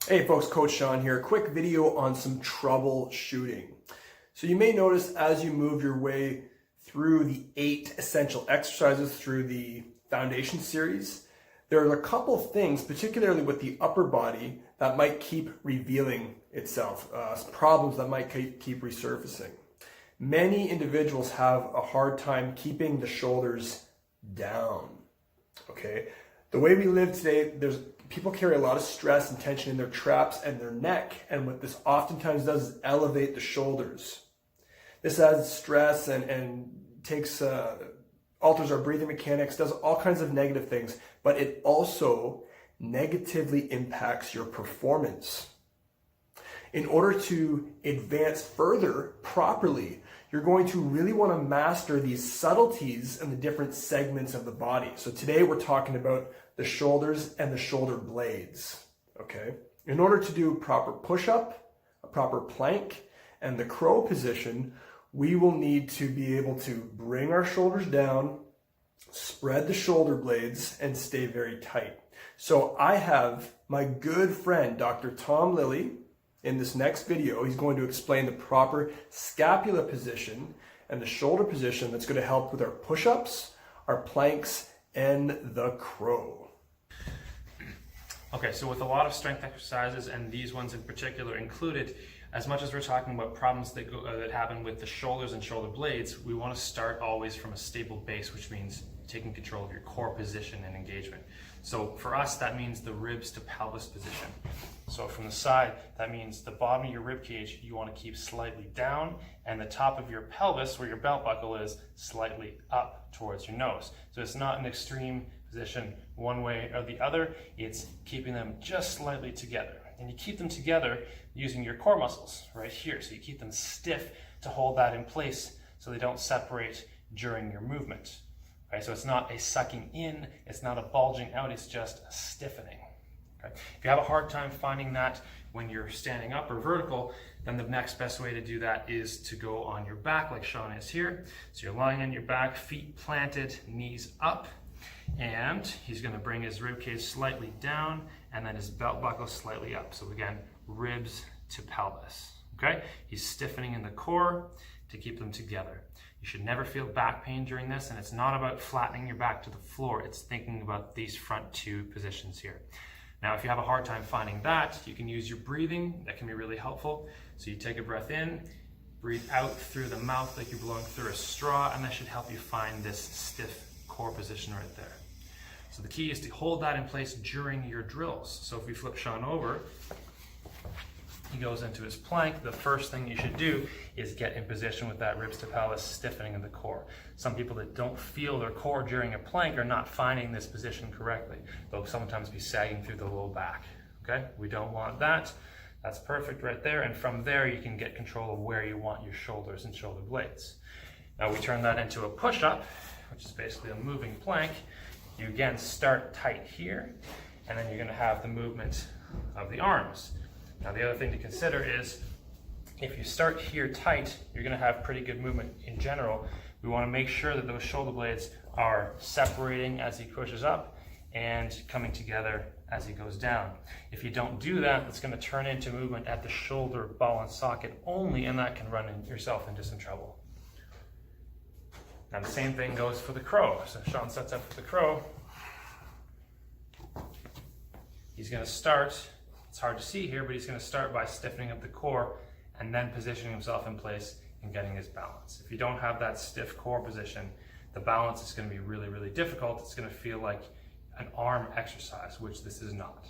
Hey folks, Coach Sean here. Quick video on some troubleshooting. So you may notice as you move your way through the 8 essential exercises through the foundation series, there are a couple things, particularly with the upper body, that might keep revealing itself, problems that might keep resurfacing. Many individuals have a hard time keeping the shoulders down, okay? The way we live today, people carry a lot of stress and tension in their traps and their neck, and what this oftentimes does is elevate the shoulders. This adds stress and alters our breathing mechanics, does all kinds of negative things, but it also negatively impacts your performance. In order to advance further properly, you're going to really want to master these subtleties and the different segments of the body. So today we're talking about the shoulders and the shoulder blades, okay? In order to do proper push-up, a proper plank, and the crow position, we will need to be able to bring our shoulders down, spread the shoulder blades, and stay very tight. So I have my good friend, Dr. THOM LILLIE, in this next video. He's going to explain the proper scapula position and the shoulder position that's going to help with our push-ups, our planks, and the crow. Okay, so with a lot of strength exercises, and these ones in particular included, as much as we're talking about problems that happen with the shoulders and shoulder blades, we want to start always from a stable base, which means taking control of your core position and engagement. So for us, that means the ribs to pelvis position. So from the side, that means the bottom of your rib cage you want to keep slightly down, and the top of your pelvis, where your belt buckle is, slightly up towards your nose. So it's not an extreme position one way or the other, it's keeping them just slightly together. And you keep them together using your core muscles right here. So you keep them stiff to hold that in place so they don't separate during your movement. Right? So it's not a sucking in, it's not a bulging out, it's just a stiffening. Okay? If you have a hard time finding that when you're standing up or vertical, then the next best way to do that is to go on your back like Sean is here. So you're lying on your back, feet planted, knees up, and he's going to bring his rib cage slightly down and then his belt buckle slightly up. So again, ribs to pelvis. Okay? He's stiffening in the core to keep them together. You should never feel back pain during this, and it's not about flattening your back to the floor. It's thinking about these front 2 positions here. Now, if you have a hard time finding that, you can use your breathing. That can be really helpful. So you take a breath in, breathe out through the mouth like you're blowing through a straw, and that should help you find this stiff core position right there. So the key is to hold that in place during your drills. So if we flip Sean over, he goes into his plank. The first thing you should do is get in position with that ribs to pelvis stiffening in the core. Some people that don't feel their core during a plank are not finding this position correctly. They'll sometimes be sagging through the low back. Okay, we don't want that. That's perfect right there. And from there, you can get control of where you want your shoulders and shoulder blades. Now we turn that into a push-up, which is basically a moving plank. You again start tight here, and then you're going to have the movement of the arms. Now the other thing to consider is if you start here tight, you're going to have pretty good movement in general. We want to make sure that those shoulder blades are separating as he pushes up and coming together as he goes down. If you don't do that, it's going to turn into movement at the shoulder ball and socket only, and that can run yourself into some trouble. Now the same thing goes for the crow. So Sean sets up for the crow. He's going to start, it's hard to see here, but he's going to start by stiffening up the core and then positioning himself in place and getting his balance. If you don't have that stiff core position, the balance is going to be really, really difficult. It's going to feel like an arm exercise, which this is not.